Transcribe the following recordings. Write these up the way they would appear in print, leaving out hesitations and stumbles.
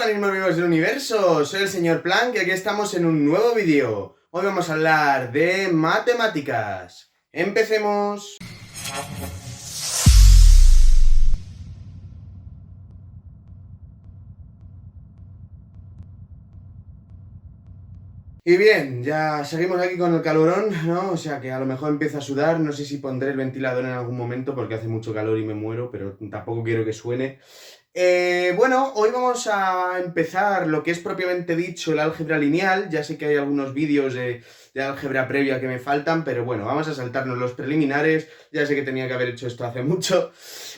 Hola mismos vivos del universo, soy el señor Planck y aquí estamos en un nuevo vídeo. Hoy vamos a hablar de matemáticas. ¡Empecemos! Y bien, ya seguimos aquí con el calorón, ¿no? O sea que a lo mejor empiezo a sudar, no sé si pondré el ventilador en algún momento porque hace mucho calor y me muero, pero tampoco quiero que suene. Bueno, hoy vamos a empezar lo que es propiamente dicho el álgebra lineal. Ya sé que hay algunos vídeos de álgebra previa que me faltan, pero bueno, vamos a saltarnos los preliminares. Ya sé que tenía que haber hecho esto hace mucho.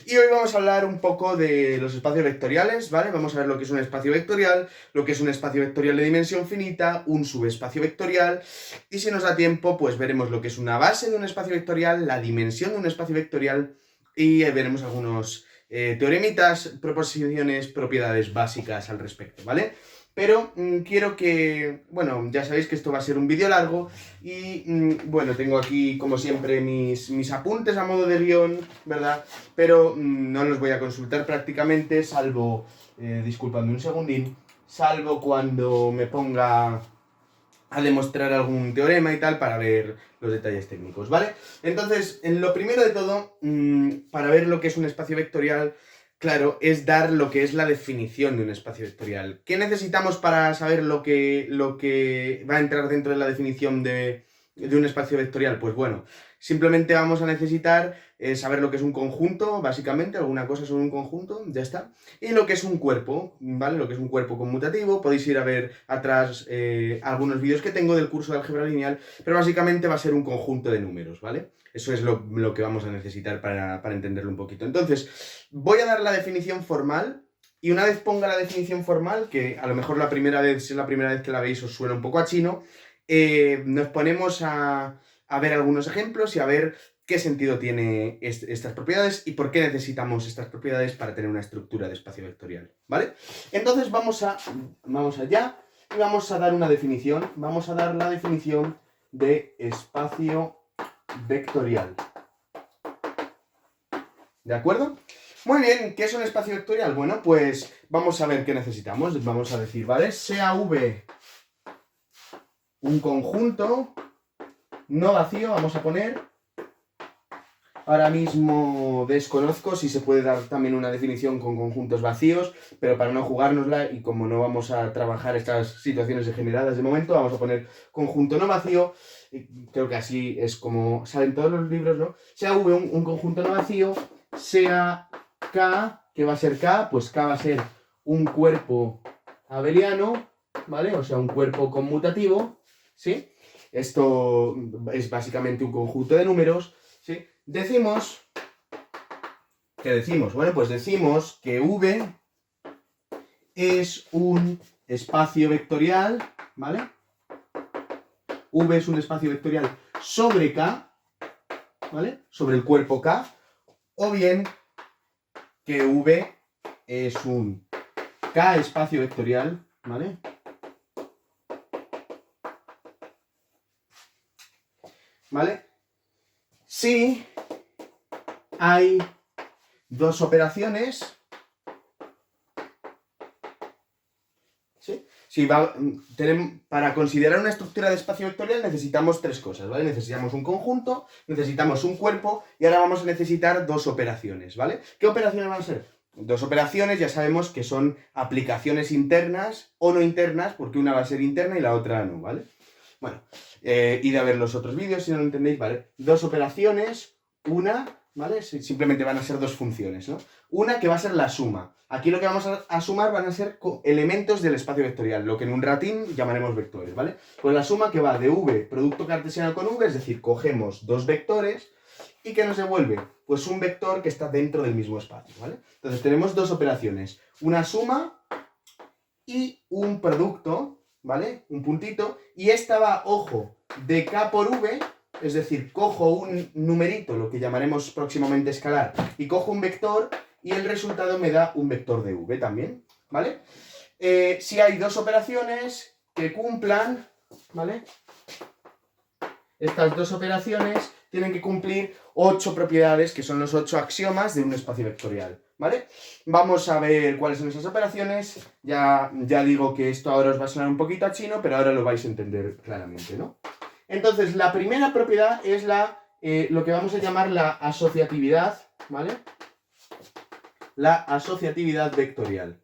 Y hoy vamos a hablar un poco de los espacios vectoriales, ¿vale? Vamos a ver lo que es un espacio vectorial, lo que es un espacio vectorial de dimensión finita, un subespacio vectorial, y si nos da tiempo, pues veremos lo que es una base de un espacio vectorial, la dimensión de un espacio vectorial, y veremos algunos teoremitas, proposiciones, propiedades básicas al respecto, ¿vale? Pero quiero que, bueno, ya sabéis que esto va a ser un vídeo largo y, bueno, tengo aquí, como siempre, mis apuntes a modo de guión, ¿verdad? Pero no los voy a consultar prácticamente, salvo, disculpadme un segundín, salvo cuando me ponga a demostrar algún teorema y tal para ver los detalles técnicos, ¿vale? Entonces, en lo primero de todo, para ver lo que es un espacio vectorial, claro, es dar lo que es la definición de un espacio vectorial. ¿Qué necesitamos para saber lo que va a entrar dentro de la definición de un espacio vectorial? Pues bueno, simplemente vamos a necesitar saber lo que es un conjunto, básicamente, alguna cosa sobre un conjunto, ya está. Y lo que es un cuerpo, ¿vale? Lo que es un cuerpo conmutativo, podéis ir a ver atrás algunos vídeos que tengo del curso de álgebra lineal, pero básicamente va a ser un conjunto de números, ¿vale? Eso es lo que vamos a necesitar para entenderlo un poquito. Entonces, voy a dar la definición formal, y una vez ponga la definición formal, que a lo mejor la primera vez, si es la primera vez que la veis, os suena un poco a chino, nos ponemos a ver algunos ejemplos y a ver qué sentido tiene estas propiedades y por qué necesitamos estas propiedades para tener una estructura de espacio vectorial, ¿vale? Entonces vamos allá y vamos a dar una definición. Vamos a dar la definición de espacio vectorial. ¿De acuerdo? Muy bien, ¿qué es un espacio vectorial? Bueno, pues vamos a ver qué necesitamos. Vamos a decir, ¿vale? Sea V un conjunto no vacío, vamos a poner. Ahora mismo desconozco si se puede dar también una definición con conjuntos vacíos, pero para no jugárnosla y como no vamos a trabajar estas situaciones degeneradas de momento, vamos a poner conjunto no vacío, y creo que así es como salen todos los libros, ¿no? Sea V un conjunto no vacío, sea K, ¿qué va a ser K? Pues K va a ser un cuerpo abeliano, ¿vale? O sea, un cuerpo conmutativo, ¿sí? Esto es básicamente un conjunto de números, ¿sí? Decimos, ¿qué decimos? Bueno, pues decimos que V es un espacio vectorial, ¿vale? V es un espacio vectorial sobre K, ¿vale? Sobre el cuerpo K, o bien que V es un K espacio vectorial, ¿vale? ¿Vale? Si hay dos operaciones, ¿sí? Para considerar una estructura de espacio vectorial necesitamos tres cosas, ¿vale? Necesitamos un conjunto, necesitamos un cuerpo y ahora vamos a necesitar dos operaciones, ¿vale? ¿Qué operaciones van a ser? Dos operaciones ya sabemos que son aplicaciones internas o no internas, porque una va a ser interna y la otra no, ¿vale? Bueno, id a ver los otros vídeos si no lo entendéis, ¿vale? Dos operaciones, una, ¿vale? Simplemente van a ser dos funciones, ¿no? Una que va a ser la suma. Aquí lo que vamos a sumar van a ser elementos del espacio vectorial, lo que en un ratín llamaremos vectores, ¿vale? Pues la suma que va de V, producto cartesiano con V, es decir, cogemos dos vectores y que nos devuelve, pues un vector que está dentro del mismo espacio, ¿vale? Entonces tenemos dos operaciones, una suma y un producto, ¿vale? Un puntito, y esta va, ojo, de K por V, es decir, cojo un numerito, lo que llamaremos próximamente escalar, y cojo un vector, y el resultado me da un vector de V también, ¿vale? Si hay dos operaciones que cumplan, ¿vale? Estas dos operaciones tienen que cumplir 8 propiedades, que son los 8 axiomas de un espacio vectorial, ¿vale? Vamos a ver cuáles son esas operaciones. Ya digo que esto ahora os va a sonar un poquito a chino, pero ahora lo vais a entender claramente, ¿no? Entonces, la primera propiedad es lo que vamos a llamar la asociatividad, ¿vale? La asociatividad vectorial.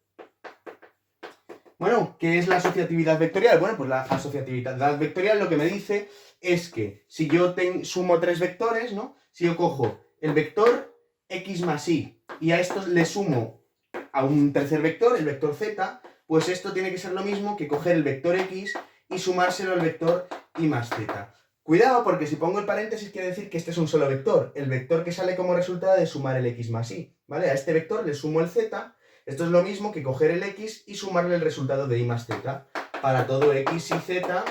Bueno, ¿qué es la asociatividad vectorial? Bueno, pues la asociatividad vectorial lo que me dice es que si yo sumo tres vectores, ¿no? Si yo cojo el vector x más y a esto le sumo a un tercer vector, el vector z, pues esto tiene que ser lo mismo que coger el vector x y sumárselo al vector y más z. Cuidado, porque si pongo el paréntesis quiere decir que este es un solo vector, el vector que sale como resultado de sumar el x más y, ¿vale? A este vector le sumo el z. Esto es lo mismo que coger el x y sumarle el resultado de y más z para todo x y z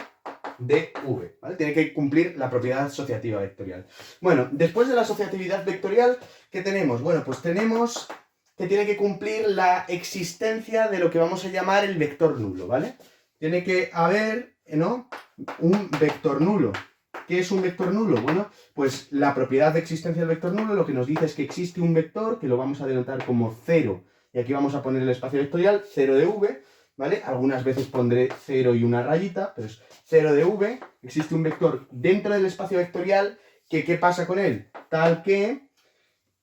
de v, ¿vale? Tiene que cumplir la propiedad asociativa vectorial. Bueno, después de la asociatividad vectorial, ¿qué tenemos? Bueno, pues tenemos que tiene que cumplir la existencia de lo que vamos a llamar el vector nulo, ¿vale? Tiene que haber, ¿no?, un vector nulo. ¿Qué es un vector nulo? Bueno, pues la propiedad de existencia del vector nulo lo que nos dice es que existe un vector que lo vamos a denotar como 0. Y aquí vamos a poner el espacio vectorial 0 de v, ¿vale? Algunas veces pondré 0 y una rayita, pero es 0 de v. Existe un vector dentro del espacio vectorial que ¿qué pasa con él? Tal que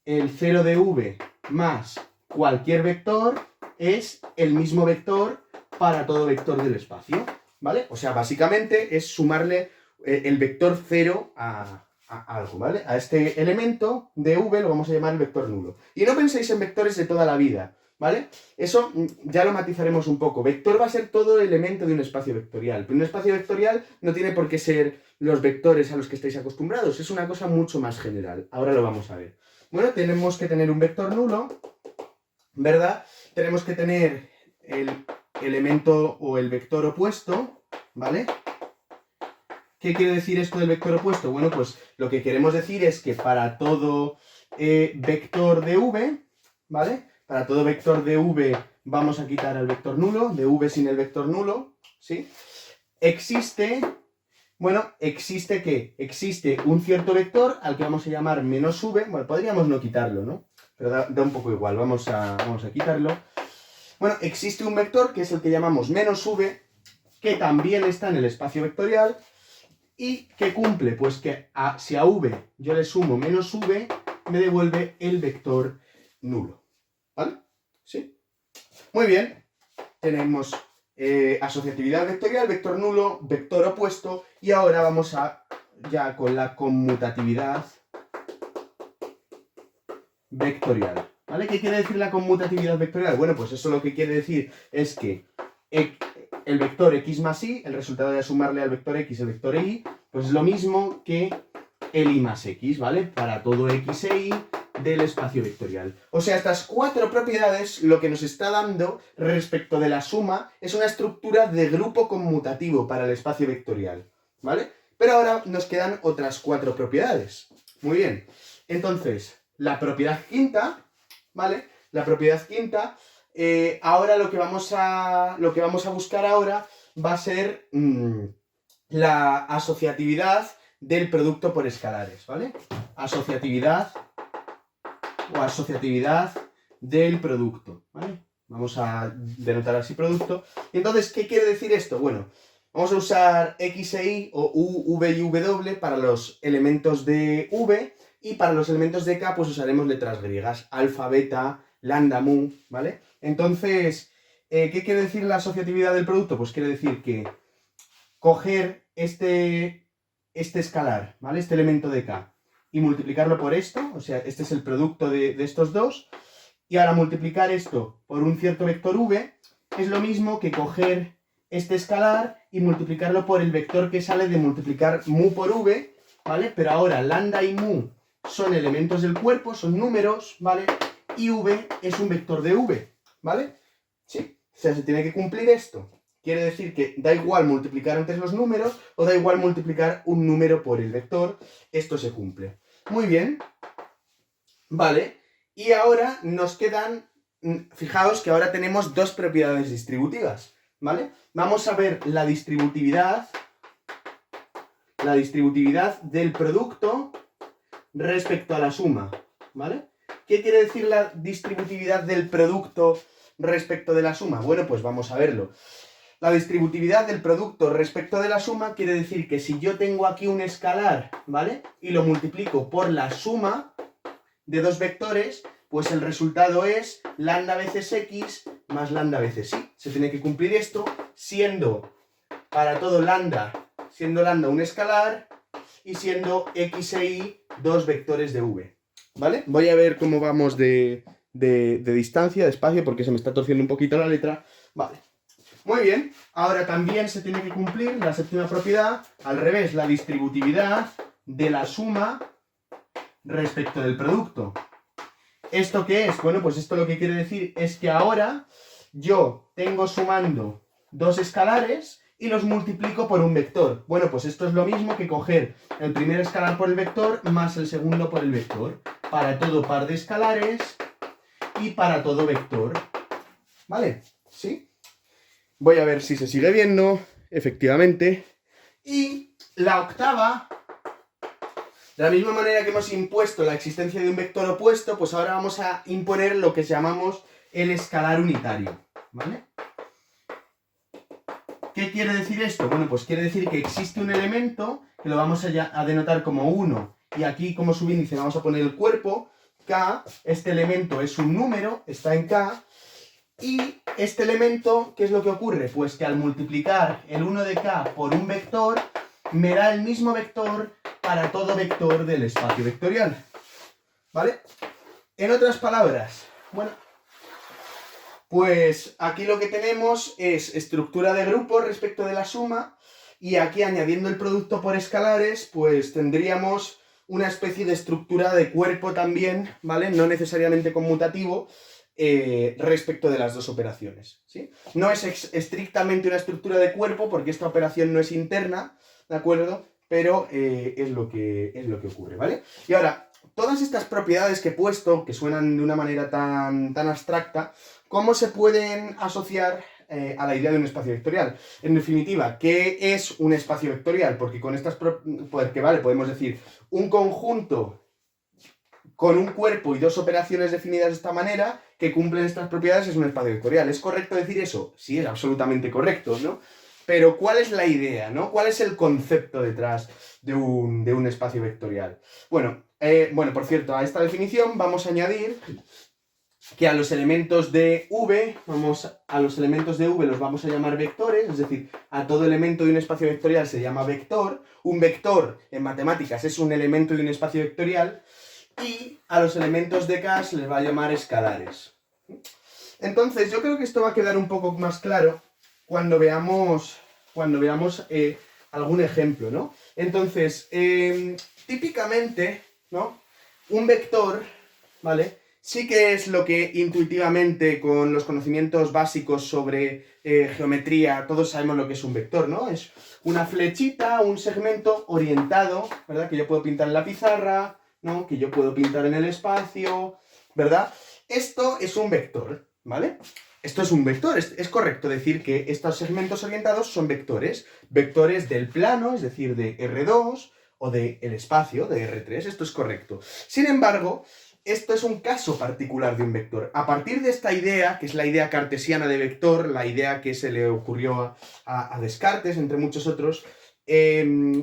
el 0 de v más cualquier vector es el mismo vector para todo vector del espacio, ¿vale? O sea, básicamente es sumarle el vector 0 a algo, ¿vale? A este elemento de v lo vamos a llamar el vector nulo. Y no penséis en vectores de toda la vida, ¿vale? Eso ya lo matizaremos un poco. Vector va a ser todo elemento de un espacio vectorial. Pero un espacio vectorial no tiene por qué ser los vectores a los que estáis acostumbrados. Es una cosa mucho más general. Ahora lo vamos a ver. Bueno, tenemos que tener un vector nulo, ¿verdad? Tenemos que tener el elemento o el vector opuesto, ¿vale? ¿Qué quiere decir esto del vector opuesto? Bueno, pues lo que queremos decir es que para todo vector de v, ¿vale? Para todo vector de v vamos a quitar al vector nulo, de v sin el vector nulo, ¿sí? Existe, bueno, ¿existe qué? Existe un cierto vector al que vamos a llamar menos v, bueno, podríamos no quitarlo, ¿no? Pero da un poco igual, vamos a quitarlo. Bueno, existe un vector que es el que llamamos menos v, que también está en el espacio vectorial, y que cumple, pues que si a v yo le sumo menos v, me devuelve el vector nulo, ¿vale? ¿Sí? Muy bien, tenemos asociatividad vectorial, vector nulo, vector opuesto, y ahora vamos ya con la conmutatividad vectorial, ¿vale? ¿Qué quiere decir la conmutatividad vectorial? Bueno, pues eso lo que quiere decir es que el vector x más y, el resultado de sumarle al vector x el vector y, pues es lo mismo que el y más x, ¿vale? Para todo x e y del espacio vectorial. O sea, estas cuatro propiedades lo que nos está dando respecto de la suma es una estructura de grupo conmutativo para el espacio vectorial, ¿vale? Pero ahora nos quedan otras cuatro propiedades. Muy bien. Entonces, la propiedad quinta, ¿vale? La propiedad quinta, ahora lo que vamos a buscar ahora va a ser la asociatividad del producto por escalares, ¿vale? Asociatividad o asociatividad del producto, ¿vale? Vamos a denotar así producto. Y entonces, ¿qué quiere decir esto? Bueno, vamos a usar x e y o u, v y w para los elementos de v, y para los elementos de k pues usaremos letras griegas, alfa, beta, lambda, mu, ¿vale? Entonces, ¿qué quiere decir la asociatividad del producto? Pues quiere decir que coger este escalar, ¿vale? Este elemento de k, y multiplicarlo por esto, o sea, este es el producto de estos dos, y ahora multiplicar esto por un cierto vector v es lo mismo que coger este escalar y multiplicarlo por el vector que sale de multiplicar mu por v, ¿vale? Pero ahora lambda y mu son elementos del cuerpo, son números, ¿vale? Y v es un vector de v, ¿vale? ¿Sí? O sea, se tiene que cumplir esto. Quiere decir que da igual multiplicar antes los números o da igual multiplicar un número por el vector. Esto se cumple. Muy bien. Vale. Y ahora nos quedan, fijaos que ahora tenemos dos propiedades distributivas, ¿vale? Vamos a ver la distributividad del producto respecto a la suma, ¿vale? ¿Qué quiere decir la distributividad del producto respecto de la suma? Bueno, pues vamos a verlo. La distributividad del producto respecto de la suma quiere decir que si yo tengo aquí un escalar, ¿vale? Y lo multiplico por la suma de dos vectores, pues el resultado es lambda veces x más lambda veces y. Se tiene que cumplir esto siendo para todo lambda, siendo lambda un escalar y siendo x e y dos vectores de v. ¿Vale? Voy a ver cómo vamos de distancia, de espacio, porque se me está torciendo un poquito la letra. Vale. Muy bien. Ahora también se tiene que cumplir la séptima propiedad, al revés, la distributividad de la suma respecto del producto. ¿Esto qué es? Bueno, pues esto lo que quiere decir es que ahora yo tengo sumando dos escalares y los multiplico por un vector. Bueno, pues esto es lo mismo que coger el primer escalar por el vector más el segundo por el vector. Para todo par de escalares y para todo vector. ¿Vale? ¿Sí? Voy a ver si se sigue viendo. Efectivamente. Y la octava, de la misma manera que hemos impuesto la existencia de un vector opuesto, pues ahora vamos a imponer lo que llamamos el escalar unitario. ¿Vale? ¿Qué quiere decir esto? Bueno, pues quiere decir que existe un elemento que lo vamos a denotar como 1 y aquí como subíndice vamos a poner el cuerpo K. Este elemento es un número, está en K, y este elemento, ¿qué es lo que ocurre? Pues que al multiplicar el 1 de K por un vector me da el mismo vector para todo vector del espacio vectorial. ¿Vale? En otras palabras, bueno, pues aquí lo que tenemos es estructura de grupo respecto de la suma, y aquí añadiendo el producto por escalares, pues tendríamos una especie de estructura de cuerpo también, ¿vale? No necesariamente conmutativo, respecto de las dos operaciones, ¿sí? No es estrictamente una estructura de cuerpo porque esta operación no es interna, ¿de acuerdo? Pero es lo que ocurre, ¿vale? Y ahora, todas estas propiedades que he puesto, que suenan de una manera tan abstracta, ¿cómo se pueden asociar a la idea de un espacio vectorial? En definitiva, ¿qué es un espacio vectorial? Porque con estas vale, podemos decir un conjunto con un cuerpo y dos operaciones definidas de esta manera que cumplen estas propiedades es un espacio vectorial. ¿Es correcto decir eso? Sí, es absolutamente correcto, ¿no? Pero ¿cuál es la idea, ¿no? ¿Cuál es el concepto detrás de un espacio vectorial? Bueno, por cierto, a esta definición vamos a añadir que a los elementos de V los vamos a llamar vectores, es decir, a todo elemento de un espacio vectorial se llama vector. Un vector en matemáticas es un elemento de un espacio vectorial, y a los elementos de K se les va a llamar escalares. Entonces, yo creo que esto va a quedar un poco más claro cuando veamos algún ejemplo, ¿no? Entonces, típicamente, ¿no? Un vector, ¿vale? Sí que es lo que intuitivamente, con los conocimientos básicos sobre geometría, todos sabemos lo que es un vector, ¿no? Es una flechita, un segmento orientado, ¿verdad? Que yo puedo pintar en la pizarra, ¿no? Que yo puedo pintar en el espacio, ¿verdad? Esto es un vector, ¿vale? Esto es un vector, es correcto decir que estos segmentos orientados son vectores, vectores del plano, es decir, de R2, o del espacio, de R3, esto es correcto. Sin embargo, esto es un caso particular de un vector. A partir de esta idea, que es la idea cartesiana de vector, la idea que se le ocurrió a Descartes, entre muchos otros,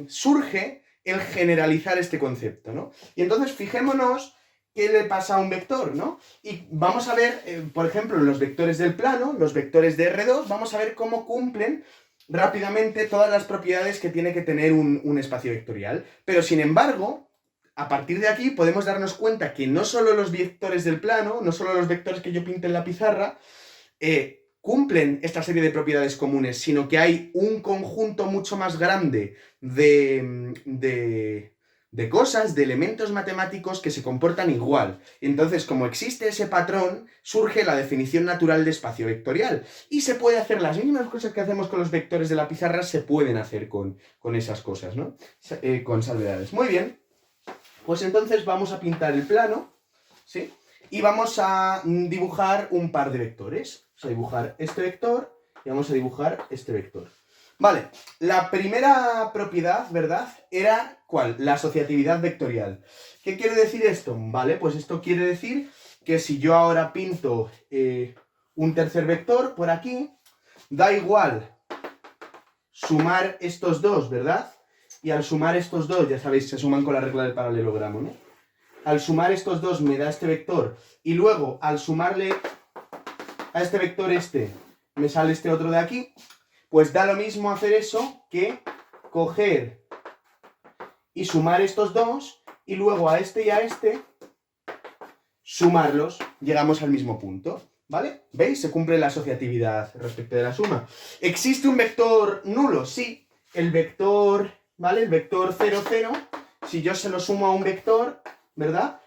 surge el generalizar este concepto, ¿no? Y entonces fijémonos qué le pasa a un vector, ¿no? Y vamos a ver, por ejemplo, los vectores del plano, los vectores de R2, vamos a ver cómo cumplen rápidamente todas las propiedades que tiene que tener un espacio vectorial. Pero sin embargo, a partir de aquí podemos darnos cuenta que no solo los vectores del plano, no solo los vectores que yo pinte en la pizarra, cumplen esta serie de propiedades comunes, sino que hay un conjunto mucho más grande de cosas, de elementos matemáticos que se comportan igual. Entonces, como existe ese patrón, surge la definición natural de espacio vectorial. Y se puede hacer las mismas cosas que hacemos con los vectores de la pizarra, se pueden hacer con esas cosas, ¿no? Con salvedades. Muy bien. Pues entonces vamos a pintar el plano, ¿sí? Y vamos a dibujar un par de vectores. Vamos a dibujar este vector y vamos a dibujar este vector. Vale, la primera propiedad, ¿verdad? Era, ¿cuál? La asociatividad vectorial. ¿Qué quiere decir esto? Vale, pues esto quiere decir que si yo ahora pinto un tercer vector por aquí, da igual sumar estos dos, ¿verdad? Y al sumar estos dos, ya sabéis, se suman con la regla del paralelogramo, ¿no? Al sumar estos dos me da este vector, y luego al sumarle a este vector me sale este otro de aquí, pues da lo mismo hacer eso que coger y sumar estos dos, y luego a este y a este sumarlos, llegamos al mismo punto, ¿vale? ¿Veis? Se cumple la asociatividad respecto de la suma. ¿Existe un vector nulo? Sí. El vector, ¿vale? El vector 0, 0, si yo se lo sumo a un vector, ¿verdad?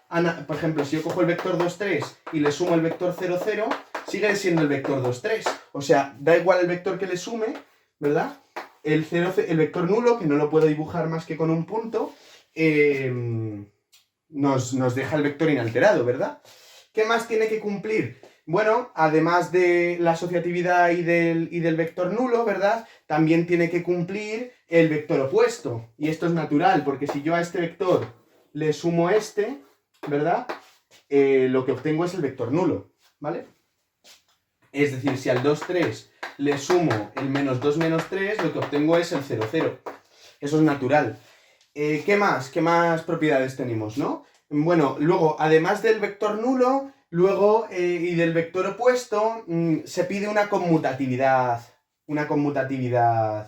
Por ejemplo, si yo cojo el vector 2, 3 y le sumo el vector 0, 0, sigue siendo el vector 2, 3. O sea, da igual el vector que le sume, ¿verdad? El vector nulo, que no lo puedo dibujar más que con un punto, nos deja el vector inalterado, ¿verdad? ¿Qué más tiene que cumplir? Bueno, además de la asociatividad y del vector nulo, ¿verdad? También tiene que cumplir el vector opuesto. Y esto es natural, porque si yo a este vector le sumo este, ¿verdad? Lo que obtengo es el vector nulo, ¿vale? Es decir, si al 2, 3 le sumo el menos 2, menos 3, lo que obtengo es el 0, 0. Eso es natural. ¿Qué más? ¿Qué más propiedades tenemos, no? Bueno, luego, además del vector nulo, luego, y del vector opuesto, se pide una conmutatividad,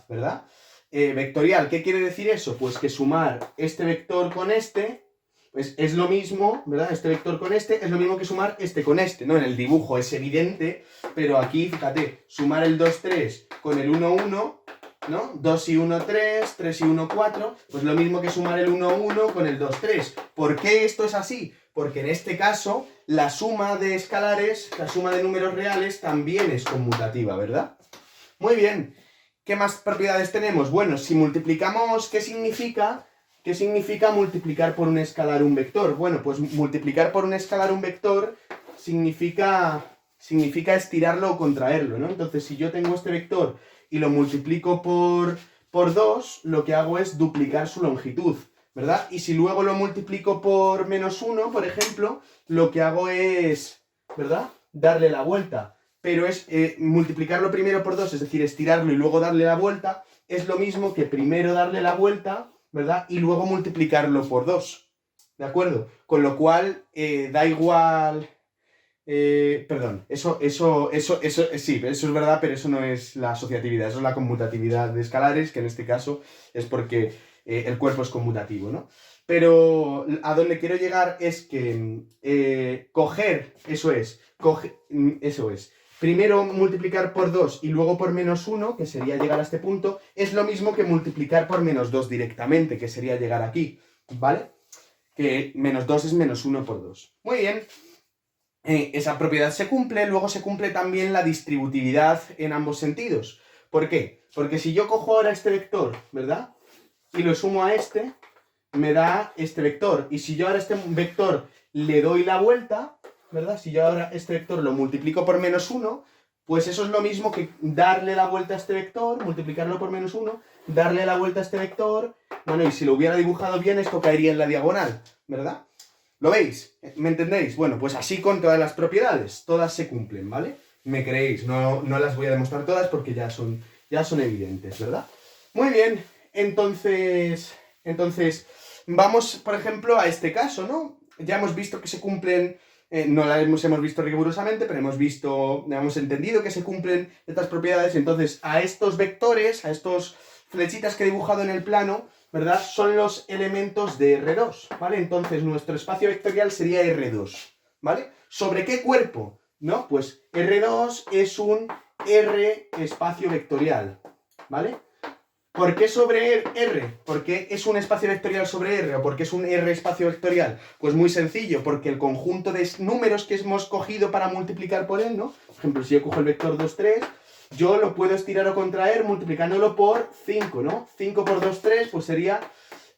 ¿verdad? Vectorial, ¿qué quiere decir eso? Pues que sumar este vector con este, pues es lo mismo, ¿verdad? Este vector con este es lo mismo que sumar este con este, ¿no? En el dibujo es evidente, pero aquí, fíjate, sumar el 2, 3 con el 1, 1, ¿no? 2 y 1, 3, 3 y 1, 4, pues lo mismo que sumar el 1, 1 con el 2, 3. ¿Por qué esto es así? Porque en este caso, la suma de escalares, la suma de números reales, también es conmutativa, ¿verdad? Muy bien. ¿Qué más propiedades tenemos? Bueno, si multiplicamos, ¿qué significa? ¿Qué significa multiplicar por un escalar un vector? Bueno, pues multiplicar por un escalar un vector significa estirarlo o contraerlo, ¿no? Entonces, si yo tengo este vector y lo multiplico por 2, lo que hago es duplicar su longitud, ¿verdad? Y si luego lo multiplico por menos 1, por ejemplo, lo que hago es, ¿verdad? Darle la vuelta. Pero es multiplicarlo primero por 2, es decir, estirarlo y luego darle la vuelta, es lo mismo que primero darle la vuelta, ¿verdad? Y luego multiplicarlo por 2, ¿de acuerdo? Con lo cual, da igual... perdón, sí, eso es verdad, pero eso no es la asociatividad, eso es la conmutatividad de escalares, que en este caso es porque el cuerpo es conmutativo, ¿no? Pero a donde quiero llegar es que coger, eso es, primero multiplicar por 2 y luego por menos 1, que sería llegar a este punto, es lo mismo que multiplicar por menos 2 directamente, que sería llegar aquí, ¿vale? Que menos 2 es menos 1 por 2. Muy bien. Esa propiedad se cumple, luego se cumple también la distributividad en ambos sentidos. ¿Por qué? Porque si yo cojo ahora este vector, ¿verdad? Y lo sumo a este, me da este vector. Y si yo ahora a este vector le doy la vuelta, ¿verdad? Si yo ahora este vector lo multiplico por menos 1, pues eso es lo mismo que darle la vuelta a este vector, multiplicarlo por menos 1, darle la vuelta a este vector. Bueno, y si lo hubiera dibujado bien, esto caería en la diagonal, ¿verdad? ¿Lo veis? ¿Me entendéis? Bueno, pues así con todas las propiedades, todas se cumplen, ¿vale? Me creéis, no las voy a demostrar todas porque ya son evidentes, ¿verdad? Muy bien, entonces, vamos, por ejemplo, a este caso, ¿no? Ya hemos visto que se cumplen, no las hemos visto rigurosamente, pero hemos entendido que se cumplen estas propiedades, entonces a estos vectores, a estos flechitas que he dibujado en el plano, ¿verdad? Son los elementos de R2, ¿vale? Entonces nuestro espacio vectorial sería R2, ¿vale? ¿Sobre qué cuerpo? ¿No? Pues R2 es un R espacio vectorial, ¿vale? ¿Por qué sobre R? ¿Por qué es un espacio vectorial sobre R? ¿O por qué es un R espacio vectorial? Pues muy sencillo, porque el conjunto de números que hemos cogido para multiplicar por él, ¿no? Por ejemplo, si yo cojo el vector 2, 3, yo lo puedo estirar o contraer multiplicándolo por 5, ¿no? 5 por 2, 3, pues sería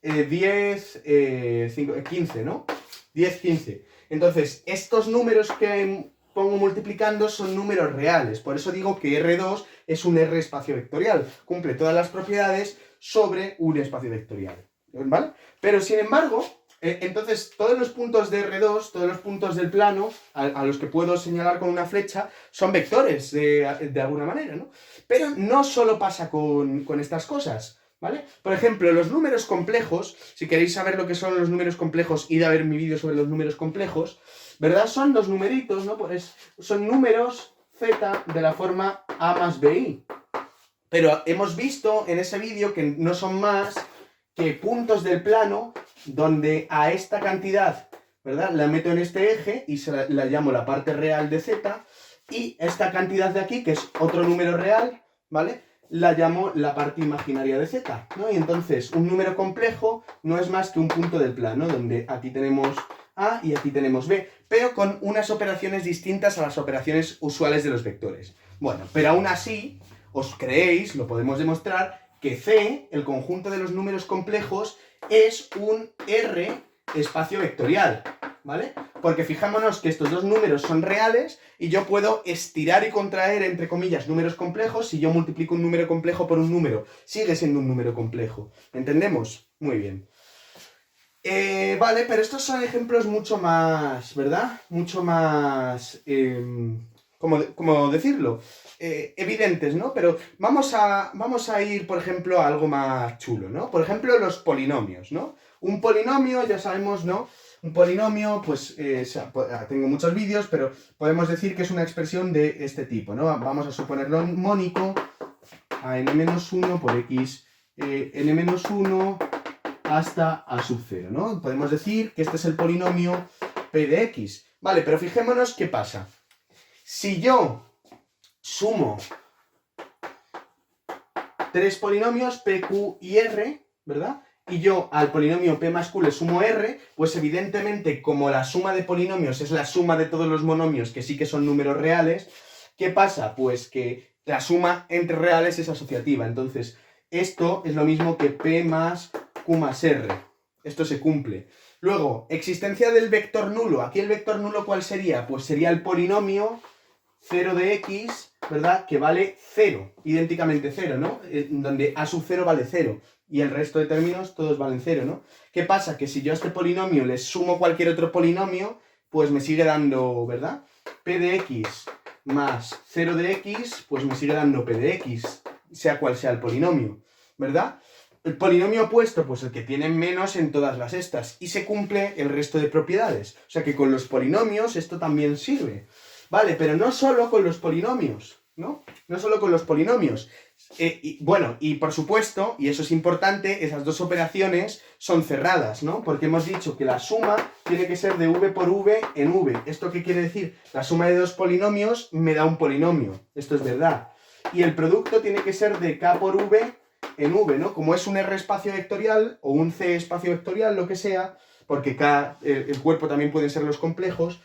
15, ¿no? 10, 15. Entonces, estos números que pongo multiplicando son números reales. Por eso digo que R2 es un R espacio vectorial. Cumple todas las propiedades sobre un espacio vectorial. ¿Vale? Pero sin embargo, entonces todos los puntos de R2, todos los puntos del plano, a los que puedo señalar con una flecha, son vectores de alguna manera, ¿no? Pero no solo pasa con estas cosas, ¿vale? Por ejemplo, los números complejos, si queréis saber lo que son los números complejos, id a ver mi vídeo sobre los números complejos, ¿verdad? Son los numeritos, ¿no? Pues son números z de la forma a más bi. Pero hemos visto en ese vídeo que no son más que puntos del plano donde a esta cantidad, ¿verdad?, la meto en este eje y la llamo la parte real de z, y esta cantidad de aquí, que es otro número real, ¿vale?, la llamo la parte imaginaria de z, ¿no? Y entonces un número complejo no es más que un punto del plano donde aquí tenemos a y aquí tenemos b, pero con unas operaciones distintas a las operaciones usuales de los vectores. Bueno, pero aún así, os creéis, lo podemos demostrar, que C, el conjunto de los números complejos, es un R espacio vectorial, ¿vale? Porque fijémonos que estos dos números son reales y yo puedo estirar y contraer, entre comillas, números complejos. Si yo multiplico un número complejo por un número, sigue siendo un número complejo. ¿Entendemos? Muy bien. Vale, pero estos son ejemplos mucho más, ¿verdad? Mucho más... ¿cómo decirlo? Evidentes, ¿no? Pero vamos a ir, por ejemplo, a algo más chulo, ¿no? Por ejemplo, los polinomios, ¿no? Un polinomio, ya sabemos, ¿no? Un polinomio, pues, tengo muchos vídeos, pero podemos decir que es una expresión de este tipo, ¿no? Vamos a suponerlo mónico a n-1 por x n-1 hasta a sub 0, ¿no? Podemos decir que este es el polinomio p de x. Vale, pero fijémonos qué pasa. Si yo sumo tres polinomios, p, q y r, ¿verdad?, y yo al polinomio p más q le sumo r, pues evidentemente, como la suma de polinomios es la suma de todos los monomios, que sí que son números reales, ¿qué pasa? Pues que la suma entre reales es asociativa. Entonces, esto es lo mismo que p más q más r. Esto se cumple. Luego, existencia del vector nulo. Aquí el vector nulo, ¿cuál sería? Pues sería el polinomio 0 de x, ¿verdad?, que vale 0, idénticamente 0, ¿no? Donde a sub 0 vale 0 y el resto de términos todos valen 0, ¿no? ¿Qué pasa? Que si yo a este polinomio le sumo cualquier otro polinomio, pues me sigue dando, ¿verdad?, p de x más 0 de x, pues me sigue dando p de x, sea cual sea el polinomio, ¿verdad? El polinomio opuesto, pues el que tiene menos en todas las estas, y se cumple el resto de propiedades. O sea que con los polinomios esto también sirve. Vale, pero no solo con los polinomios, ¿no? No solo con los polinomios. Bueno, y por supuesto, y eso es importante, esas dos operaciones son cerradas, ¿no? Porque hemos dicho que la suma tiene que ser de v por v en v. ¿Esto qué quiere decir? La suma de dos polinomios me da un polinomio. Esto es verdad. Y el producto tiene que ser de k por v en v, ¿no? Como es un R espacio vectorial o un C espacio vectorial, lo que sea, porque K, el cuerpo también pueden ser los complejos,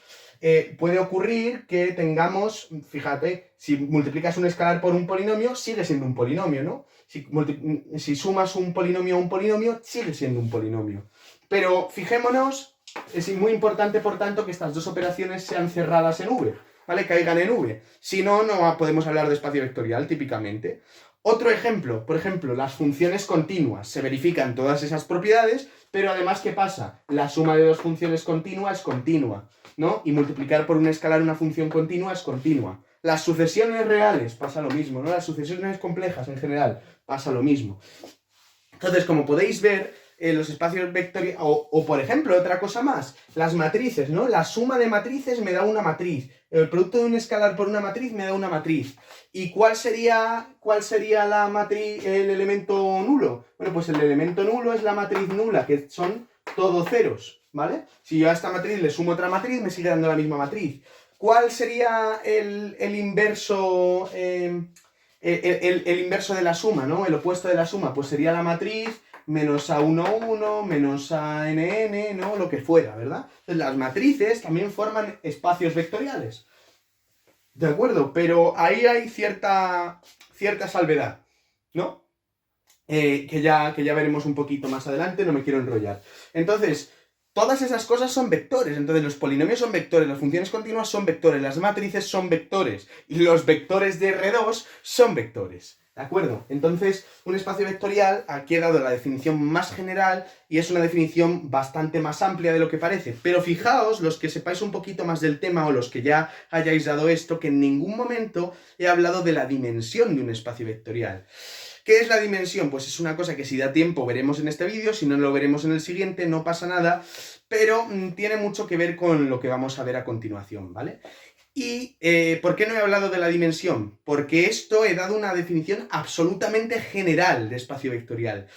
puede ocurrir que tengamos, fíjate, si multiplicas un escalar por un polinomio, sigue siendo un polinomio, ¿no? Si sumas un polinomio a un polinomio, sigue siendo un polinomio. Pero fijémonos, es muy importante, por tanto, que estas dos operaciones sean cerradas en V, ¿vale? Caigan en V. Si no, no podemos hablar de espacio vectorial, típicamente. Otro ejemplo, por ejemplo, las funciones continuas. Se verifican todas esas propiedades, pero además, ¿qué pasa? La suma de dos funciones continuas es continua, ¿no? Y multiplicar por un escalar una función continua es continua. Las sucesiones reales pasa lo mismo, ¿no? Las sucesiones complejas en general pasa lo mismo. Entonces, como podéis ver, los espacios vectoriales, o por ejemplo, otra cosa más, las matrices, ¿no? La suma de matrices me da una matriz. El producto de un escalar por una matriz me da una matriz. ¿Y cuál sería la matriz, el elemento nulo? Bueno, pues el elemento nulo es la matriz nula, que son todos ceros, ¿vale? Si yo a esta matriz le sumo otra matriz, me sigue dando la misma matriz. ¿Cuál sería el inverso, el inverso de la suma, ¿no? El opuesto de la suma, pues sería la matriz menos A1, 1, menos ANN, ¿no? Lo que fuera, ¿verdad? Entonces las matrices también forman espacios vectoriales. ¿De acuerdo? Pero ahí hay cierta salvedad, ¿no? Que ya veremos un poquito más adelante, no me quiero enrollar. Entonces, todas esas cosas son vectores. Entonces los polinomios son vectores, las funciones continuas son vectores, las matrices son vectores y los vectores de R2 son vectores. ¿De acuerdo? Entonces, un espacio vectorial, aquí he dado la definición más general y es una definición bastante más amplia de lo que parece. Pero fijaos, los que sepáis un poquito más del tema o los que ya hayáis dado esto, que en ningún momento he hablado de la dimensión de un espacio vectorial. ¿Qué es la dimensión? Pues es una cosa que si da tiempo veremos en este vídeo, si no lo veremos en el siguiente, no pasa nada, pero tiene mucho que ver con lo que vamos a ver a continuación, ¿vale? ¿Y por qué no he hablado de la dimensión? Porque esto he dado una definición absolutamente general de espacio vectorial.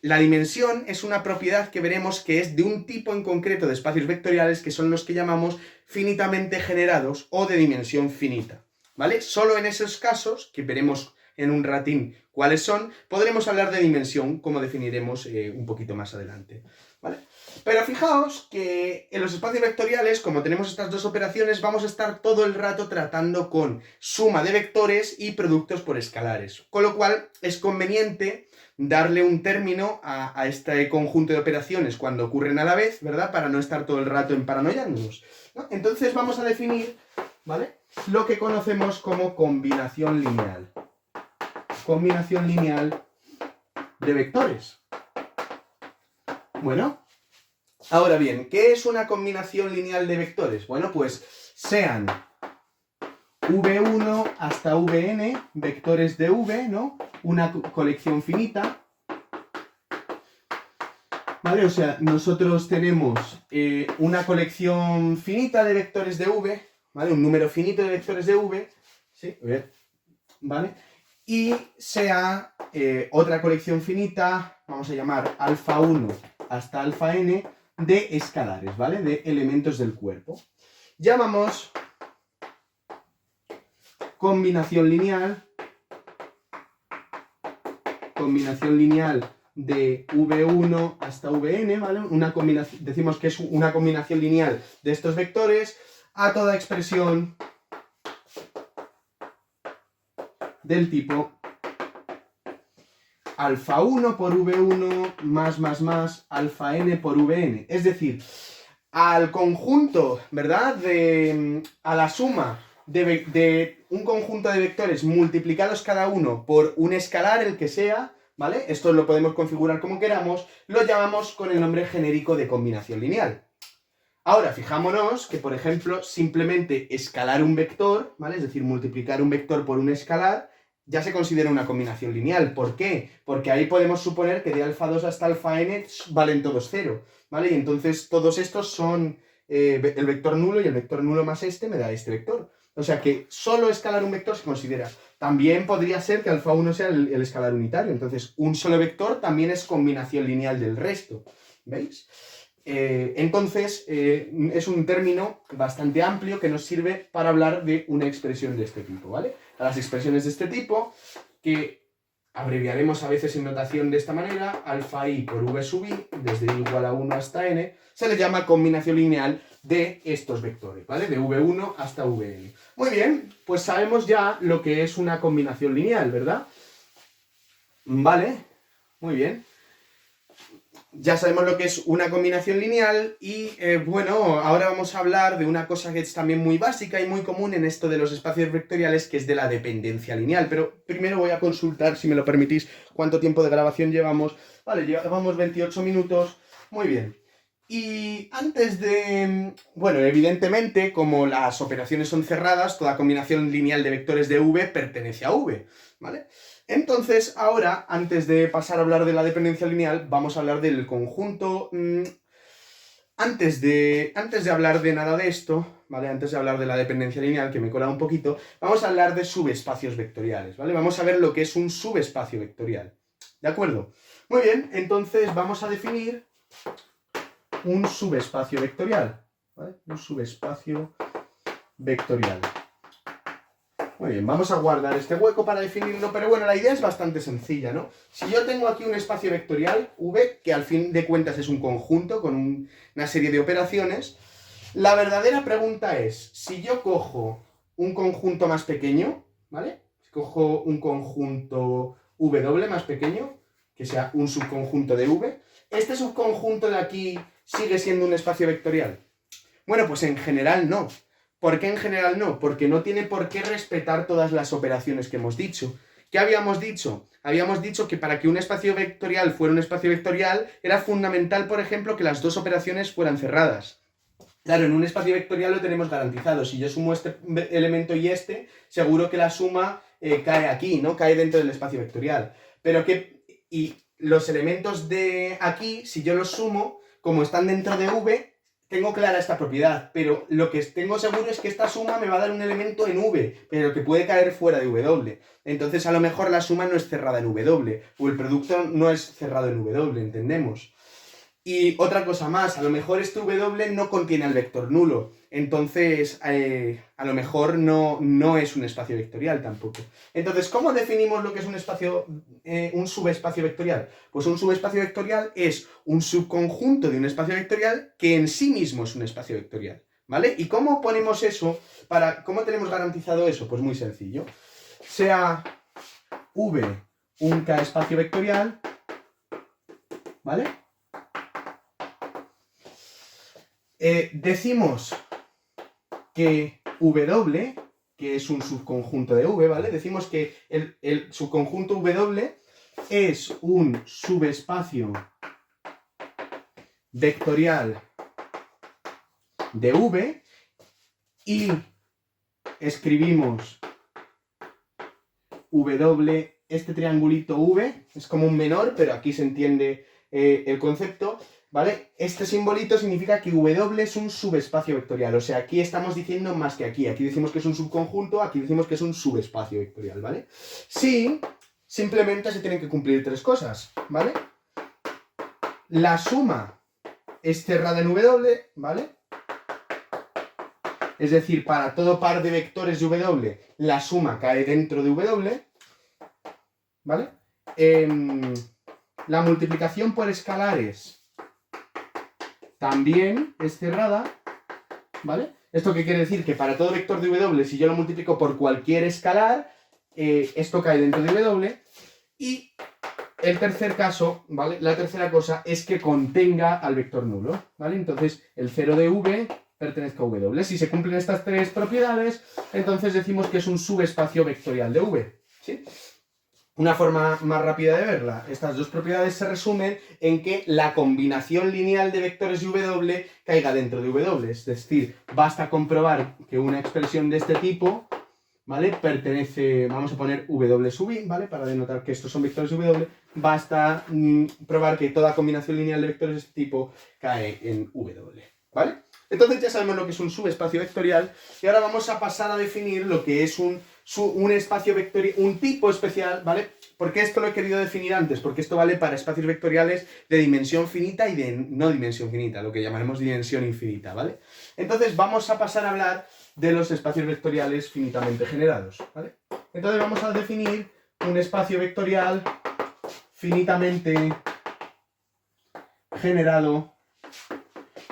La dimensión es una propiedad que veremos que es de un tipo en concreto de espacios vectoriales que son los que llamamos finitamente generados o de dimensión finita, ¿vale? Solo en esos casos, que veremos en un ratín cuáles son, podremos hablar de dimensión, como definiremos un poquito más adelante, ¿vale? Pero fijaos que en los espacios vectoriales, como tenemos estas dos operaciones, vamos a estar todo el rato tratando con suma de vectores y productos por escalares. Con lo cual es conveniente darle un término a este conjunto de operaciones cuando ocurren a la vez, ¿verdad? Para no estar todo el rato emparanoiándonos, ¿no? Entonces vamos a definir, ¿vale?, lo que conocemos como combinación lineal. Combinación lineal de vectores. Bueno, ahora bien, ¿qué es una combinación lineal de vectores? Bueno, pues sean v1 hasta vn, vectores de v, ¿no? Una colección finita, ¿vale? O sea, nosotros tenemos una colección finita de vectores de v, ¿vale? Un número finito de vectores de v, ¿sí? ¿Vale? Y sea otra colección finita, vamos a llamar alfa 1 hasta alfa n, de escalares, ¿vale? De elementos del cuerpo. Llamamos combinación lineal de v1 hasta vn, ¿vale? Una combinación, decimos que es una combinación lineal de estos vectores a toda expresión del tipo alfa 1 por v1 más alfa n por vn. Es decir, al conjunto, ¿verdad?, a la suma de un conjunto de vectores multiplicados cada uno por un escalar, el que sea, ¿vale? Esto lo podemos configurar como queramos, lo llamamos con el nombre genérico de combinación lineal. Ahora, fijámonos que, por ejemplo, simplemente escalar un vector, ¿vale?, es decir, multiplicar un vector por un escalar, ya se considera una combinación lineal. ¿Por qué? Porque ahí podemos suponer que de alfa 2 hasta alfa n valen todos 0, ¿vale? Y entonces todos estos son el vector nulo y el vector nulo más este me da este vector. O sea que solo escalar un vector se considera. También podría ser que alfa 1 sea el escalar unitario. Entonces un solo vector también es combinación lineal del resto. ¿Veis? Entonces es un término bastante amplio que nos sirve para hablar de una expresión de este tipo, ¿vale? A las expresiones de este tipo, que abreviaremos a veces en notación de esta manera, alfa i por v sub i, desde i igual a 1 hasta n, se le llama combinación lineal de estos vectores, ¿vale? De v1 hasta vn. Muy bien, pues sabemos ya lo que es una combinación lineal, ¿verdad? Vale, muy bien. Ya sabemos lo que es una combinación lineal y, bueno, ahora vamos a hablar de una cosa que es también muy básica y muy común en esto de los espacios vectoriales, que es de la dependencia lineal. Pero primero voy a consultar, si me lo permitís, cuánto tiempo de grabación llevamos. Vale, llevamos 28 minutos. Muy bien. Y antes de... Bueno, evidentemente, como las operaciones son cerradas, toda combinación lineal de vectores de v pertenece a v, ¿vale? Entonces, ahora, antes de pasar a hablar de la dependencia lineal, vamos a hablar del conjunto. Antes de hablar de nada de esto, ¿vale? Antes de hablar de la dependencia lineal, que me he colado un poquito, vamos a hablar de subespacios vectoriales, ¿vale? Vamos a ver lo que es un subespacio vectorial, ¿de acuerdo? Muy bien, entonces vamos a definir un subespacio vectorial, ¿vale? Un subespacio vectorial. Muy bien, vamos a guardar este hueco para definirlo, pero bueno, la idea es bastante sencilla, ¿no? Si yo tengo aquí un espacio vectorial, V, que al fin de cuentas es un conjunto con una serie de operaciones, la verdadera pregunta es, si yo cojo un conjunto más pequeño, ¿vale? Si cojo un conjunto W más pequeño, que sea un subconjunto de V, este subconjunto de aquí sigue siendo un espacio vectorial. Bueno, pues en general no. ¿Por qué en general no? Porque no tiene por qué respetar todas las operaciones que hemos dicho. ¿Qué habíamos dicho? Habíamos dicho que para que un espacio vectorial fuera un espacio vectorial era fundamental, por ejemplo, que las dos operaciones fueran cerradas. Claro, en un espacio vectorial lo tenemos garantizado. Si yo sumo este elemento y este, seguro que la suma cae aquí, ¿no? Cae dentro del espacio vectorial. Pero que... Y los elementos de aquí, si yo los sumo, como están dentro de V, tengo clara esta propiedad, pero lo que tengo seguro es que esta suma me va a dar un elemento en V, pero que puede caer fuera de W. Entonces a lo mejor la suma no es cerrada en W, o el producto no es cerrado en W, ¿entendemos? Y otra cosa más, a lo mejor este W no contiene el vector nulo, entonces a lo mejor no es un espacio vectorial tampoco. Entonces, ¿cómo definimos lo que es un subespacio vectorial? Pues un subespacio vectorial es un subconjunto de un espacio vectorial que en sí mismo es un espacio vectorial, ¿vale? ¿Y cómo ponemos eso? ¿Cómo tenemos garantizado eso? Pues muy sencillo. Sea V un K espacio vectorial, ¿vale? Decimos que W, que es un subconjunto de V, ¿vale? Decimos que el subconjunto W es un subespacio vectorial de V y escribimos W, este triangulito V, es como un menor, pero aquí se entiende el concepto, ¿vale? Este simbolito significa que W es un subespacio vectorial, o sea, aquí estamos diciendo más que aquí. Aquí decimos que es un subconjunto, aquí decimos que es un subespacio vectorial, ¿vale? Sí, simplemente se tienen que cumplir tres cosas, ¿vale? La suma es cerrada en W, ¿vale? Es decir, para todo par de vectores de W, la suma cae dentro de W, ¿vale? La multiplicación por escalares también es cerrada, ¿vale? ¿Esto qué quiere decir? Que para todo vector de W, si yo lo multiplico por cualquier escalar, esto cae dentro de W. Y el tercer caso, ¿vale? La tercera cosa es que contenga al vector nulo, ¿vale? Entonces, el 0 de V pertenezca a W. Si se cumplen estas tres propiedades, entonces decimos que es un subespacio vectorial de V, ¿sí? Una forma más rápida de verla, estas dos propiedades se resumen en que la combinación lineal de vectores de W caiga dentro de W, es decir, basta comprobar que una expresión de este tipo, ¿vale? Pertenece, vamos a poner W sub I, ¿vale? Para denotar que estos son vectores de W, basta probar que toda combinación lineal de vectores de este tipo cae en W, ¿vale? Entonces ya sabemos lo que es un subespacio vectorial y ahora vamos a pasar a definir lo que es un espacio vectorial, un tipo especial, ¿vale? Porque esto lo he querido definir antes, porque esto vale para espacios vectoriales de dimensión finita y de no dimensión finita, lo que llamaremos dimensión infinita, ¿vale? Entonces vamos a pasar a hablar de los espacios vectoriales finitamente generados, ¿vale? Entonces vamos a definir un espacio vectorial finitamente generado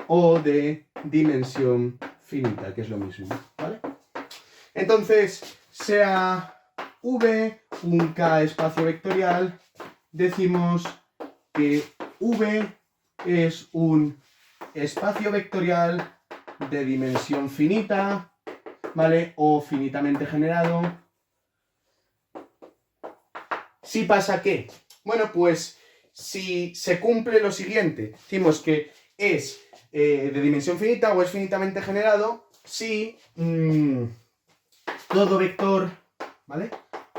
o de dimensión finita, que es lo mismo, ¿vale? Entonces, sea V un K espacio vectorial, decimos que V es un espacio vectorial de dimensión finita, ¿vale? O finitamente generado. ¿Sí pasa qué? Bueno, pues si se cumple lo siguiente, decimos que es de dimensión finita o es finitamente generado si todo vector, ¿vale?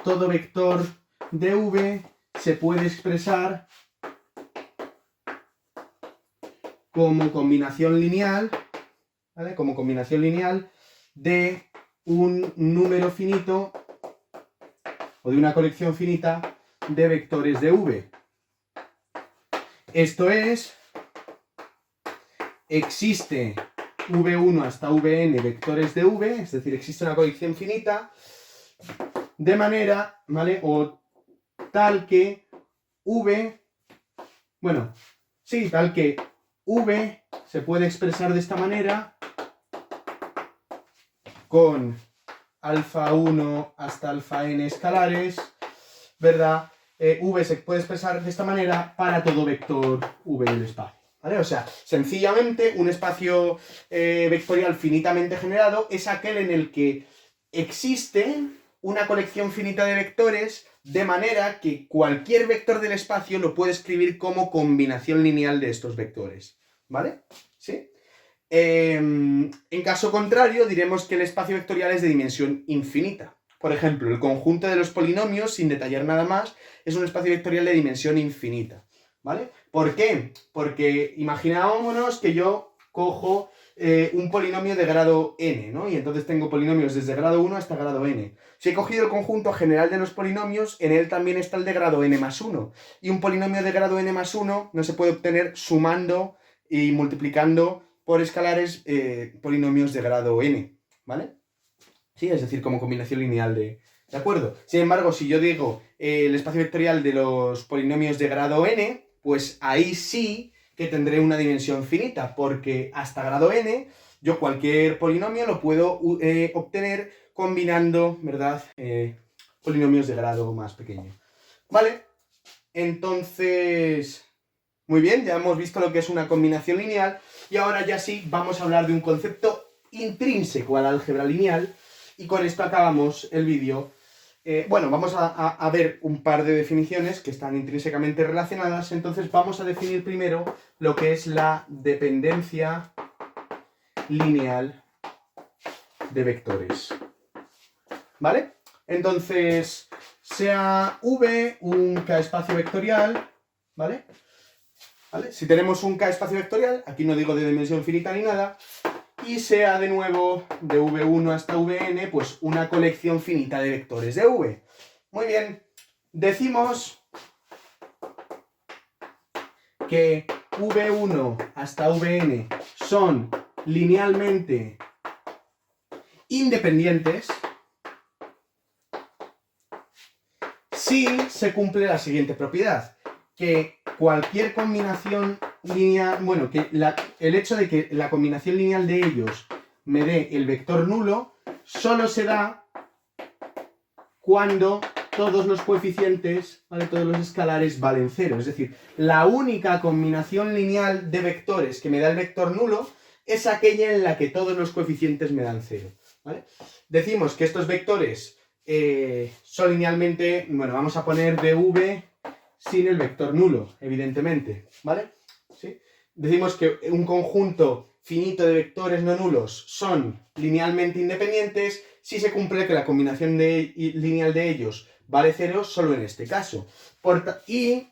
Todo vector de V se puede expresar como combinación lineal, ¿vale? Como combinación lineal de un número finito o de una colección finita de vectores de V. Esto es, existe V1 hasta Vn vectores de V, es decir, existe una colección finita, de manera, ¿vale? O tal que V, bueno, sí, tal que V se puede expresar de esta manera con alfa 1 hasta alfa n escalares, ¿verdad? V se puede expresar de esta manera para todo vector V del espacio. ¿vale? O sea, sencillamente un espacio vectorial finitamente generado es aquel en el que existe una colección finita de vectores de manera que cualquier vector del espacio lo puede escribir como combinación lineal de estos vectores, ¿vale? ¿Sí? En caso contrario, diremos que el espacio vectorial es de dimensión infinita. Por ejemplo, el conjunto de los polinomios, sin detallar nada más, es un espacio vectorial de dimensión infinita, ¿vale? ¿Por qué? Porque imaginámonos que yo cojo un polinomio de grado n, ¿no? Y entonces tengo polinomios desde grado 1 hasta grado n. Si he cogido el conjunto general de los polinomios, en él también está el de grado n más 1. Y un polinomio de grado n más 1 no se puede obtener sumando y multiplicando por escalares polinomios de grado n, ¿vale? Sí, es decir, como combinación lineal ¿de acuerdo? Sin embargo, si yo digo el espacio vectorial de los polinomios de grado n, pues ahí sí que tendré una dimensión finita, porque hasta grado n yo cualquier polinomio lo puedo obtener combinando, ¿verdad? Polinomios de grado más pequeño. ¿Vale? Entonces, muy bien, ya hemos visto lo que es una combinación lineal y ahora ya sí vamos a hablar de un concepto intrínseco a la álgebra lineal y con esto acabamos el vídeo. Bueno, vamos a ver un par de definiciones que están intrínsecamente relacionadas, entonces vamos a definir primero lo que es la dependencia lineal de vectores. ¿Vale? Entonces, sea V un K espacio vectorial, ¿vale? ¿Vale? Si tenemos un K espacio vectorial, aquí no digo de dimensión finita ni nada, y sea de nuevo de V1 hasta Vn, pues una colección finita de vectores de V. Muy bien, decimos que V1 hasta Vn son linealmente independientes si se cumple la siguiente propiedad, que cualquier combinación lineal, bueno, que el hecho de que la combinación lineal de ellos me dé el vector nulo, solo se da cuando todos los coeficientes, ¿vale? Todos los escalares valen 0. Es decir, la única combinación lineal de vectores que me da el vector nulo es aquella en la que todos los coeficientes me dan 0. ¿Vale? Decimos que estos vectores son linealmente, bueno, vamos a poner dv sin el vector nulo, evidentemente, ¿vale? ¿Sí? Decimos que un conjunto finito de vectores no nulos son linealmente independientes si se cumple que la combinación lineal de ellos vale 0 solo en este caso. Y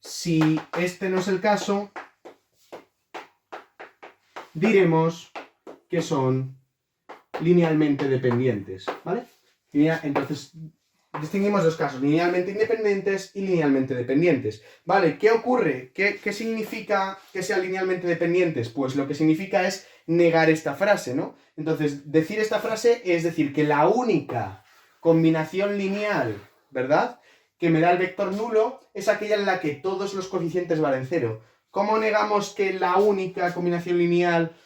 si este no es el caso, diremos que son linealmente dependientes, ¿vale? Entonces, distinguimos dos casos, linealmente independientes y linealmente dependientes. ¿Vale? ¿Qué ocurre? ¿Qué significa que sean linealmente dependientes? Pues lo que significa es negar esta frase, ¿no? Entonces, decir esta frase es decir que la única combinación lineal, ¿verdad?, que me da el vector nulo es aquella en la que todos los coeficientes valen 0. ¿Cómo negamos que la única combinación lineal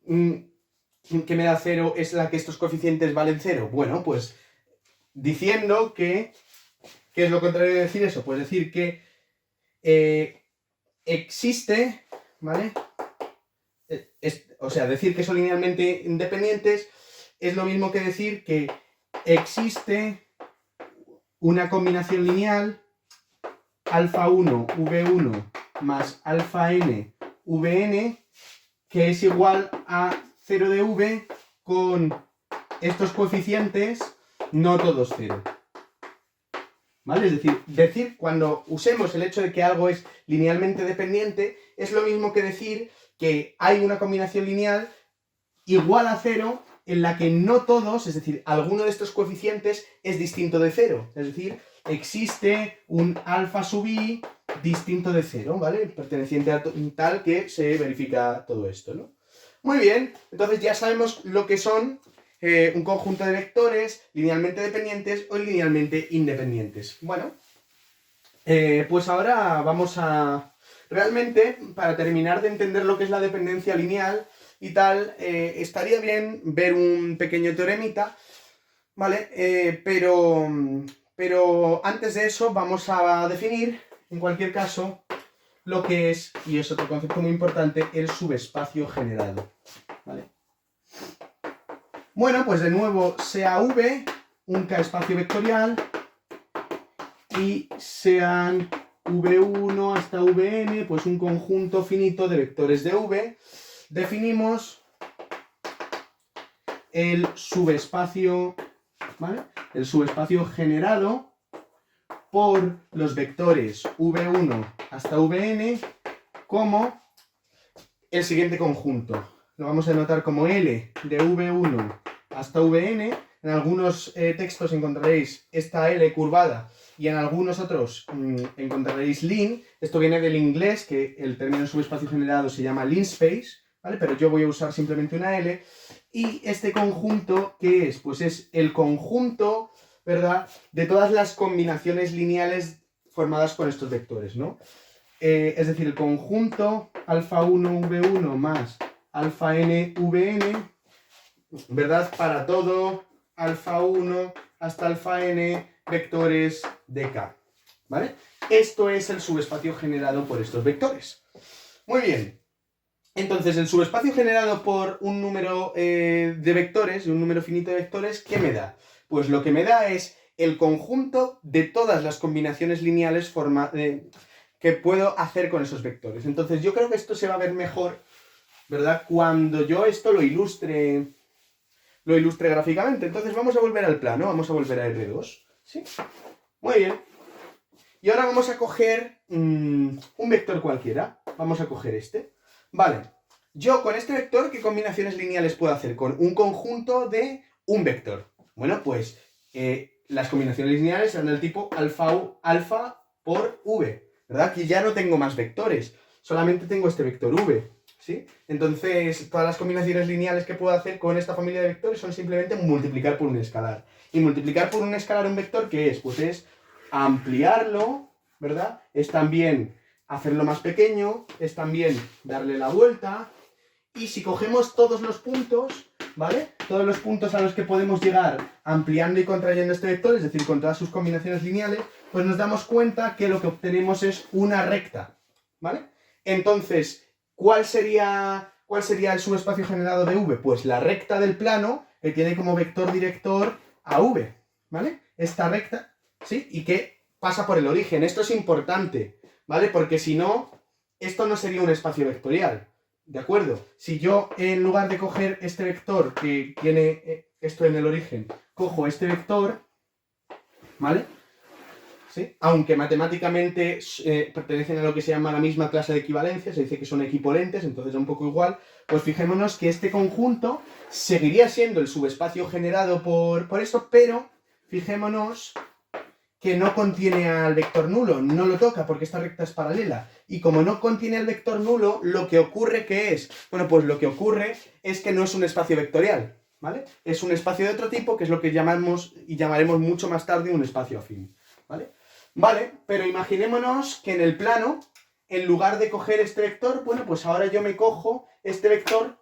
que me da 0 es la que estos coeficientes valen 0? Bueno, pues diciendo que... ¿Qué es lo contrario de decir eso? Pues decir que existe, ¿vale? O sea, decir que son linealmente independientes es lo mismo que decir que existe una combinación lineal alfa 1 v1 más alfa n vn que es igual a 0 de v con estos coeficientes no todos 0. ¿Vale? Es decir, cuando usemos el hecho de que algo es linealmente dependiente, es lo mismo que decir que hay una combinación lineal igual a 0 en la que no todos, es decir, alguno de estos coeficientes es distinto de 0. Es decir, existe un alfa sub i distinto de 0, ¿vale? Perteneciente a tal que se verifica todo esto, ¿no? Muy bien, entonces ya sabemos lo que son un conjunto de vectores linealmente dependientes o linealmente independientes. Bueno, pues ahora vamos a... Realmente, para terminar de entender lo que es la dependencia lineal y tal, estaría bien ver un pequeño teoremita, ¿vale? Pero antes de eso vamos a definir, en cualquier caso, lo que es, y es otro concepto muy importante, el subespacio generado. ¿Vale? Bueno, pues de nuevo, sea V, un K espacio vectorial, y sean V1 hasta Vn, pues un conjunto finito de vectores de V. Definimos el subespacio, ¿vale? El subespacio generado por los vectores V1 hasta Vn como el siguiente conjunto. Lo vamos a denotar como L de V1 hasta Vn. En algunos textos encontraréis esta L curvada y en algunos otros encontraréis lin. Esto viene del inglés, que el término subespacio generado se llama linspace, ¿vale? Pero yo voy a usar simplemente una L. Y este conjunto, ¿qué es? Pues es el conjunto, ¿verdad?, de todas las combinaciones lineales formadas con estos vectores, ¿no? Es decir, el conjunto alfa 1 V1 más alfa n Vn, ¿verdad?, para todo alfa 1 hasta alfa n vectores de K, ¿vale? Esto es el subespacio generado por estos vectores. Muy bien. Entonces, el subespacio generado por un número de vectores, un número finito de vectores, ¿qué me da? Pues lo que me da es el conjunto de todas las combinaciones lineales que puedo hacer con esos vectores. Entonces, yo creo que esto se va a ver mejor, ¿verdad?, cuando yo esto lo ilustre gráficamente. Entonces, vamos a volver al plano, vamos a volver a R2. ¿Sí? Muy bien. Y ahora vamos a coger un vector cualquiera. Vamos a coger este. Vale, yo con este vector, ¿qué combinaciones lineales puedo hacer? Con un conjunto de un vector. Bueno, pues las combinaciones lineales serán del tipo alfa por v, ¿verdad? Aquí ya no tengo más vectores, solamente tengo este vector v, ¿sí? Entonces, todas las combinaciones lineales que puedo hacer con esta familia de vectores son simplemente multiplicar por un escalar. Y multiplicar por un escalar un vector, ¿qué es? Pues es ampliarlo, ¿verdad? Es también hacerlo más pequeño, es también darle la vuelta. Y si cogemos todos los puntos, ¿vale? Todos los puntos a los que podemos llegar ampliando y contrayendo este vector, es decir, con todas sus combinaciones lineales, pues nos damos cuenta que lo que obtenemos es una recta, ¿vale? Entonces, ¿cuál sería el subespacio generado de V? Pues la recta del plano que tiene como vector director a V, ¿vale? Esta recta, ¿sí? Y que pasa por el origen. Esto es importante, ¿vale? Porque si no, esto no sería un espacio vectorial, ¿de acuerdo? Si yo, en lugar de coger este vector que tiene esto en el origen, cojo este vector, ¿vale? ¿Sí? Aunque matemáticamente pertenecen a lo que se llama la misma clase de equivalencia, se dice que son equipolentes, entonces es un poco igual, pues fijémonos que este conjunto seguiría siendo el subespacio generado por esto, pero fijémonos que no contiene al vector nulo, no lo toca porque esta recta es paralela. Y como no contiene al vector nulo, lo que ocurre, ¿qué es? Bueno, pues lo que ocurre es que no es un espacio vectorial, ¿vale? Es un espacio de otro tipo, que es lo que llamamos y llamaremos mucho más tarde un espacio afín, ¿vale? Vale, pero imaginémonos que en el plano, en lugar de coger este vector, bueno, pues ahora yo me cojo este vector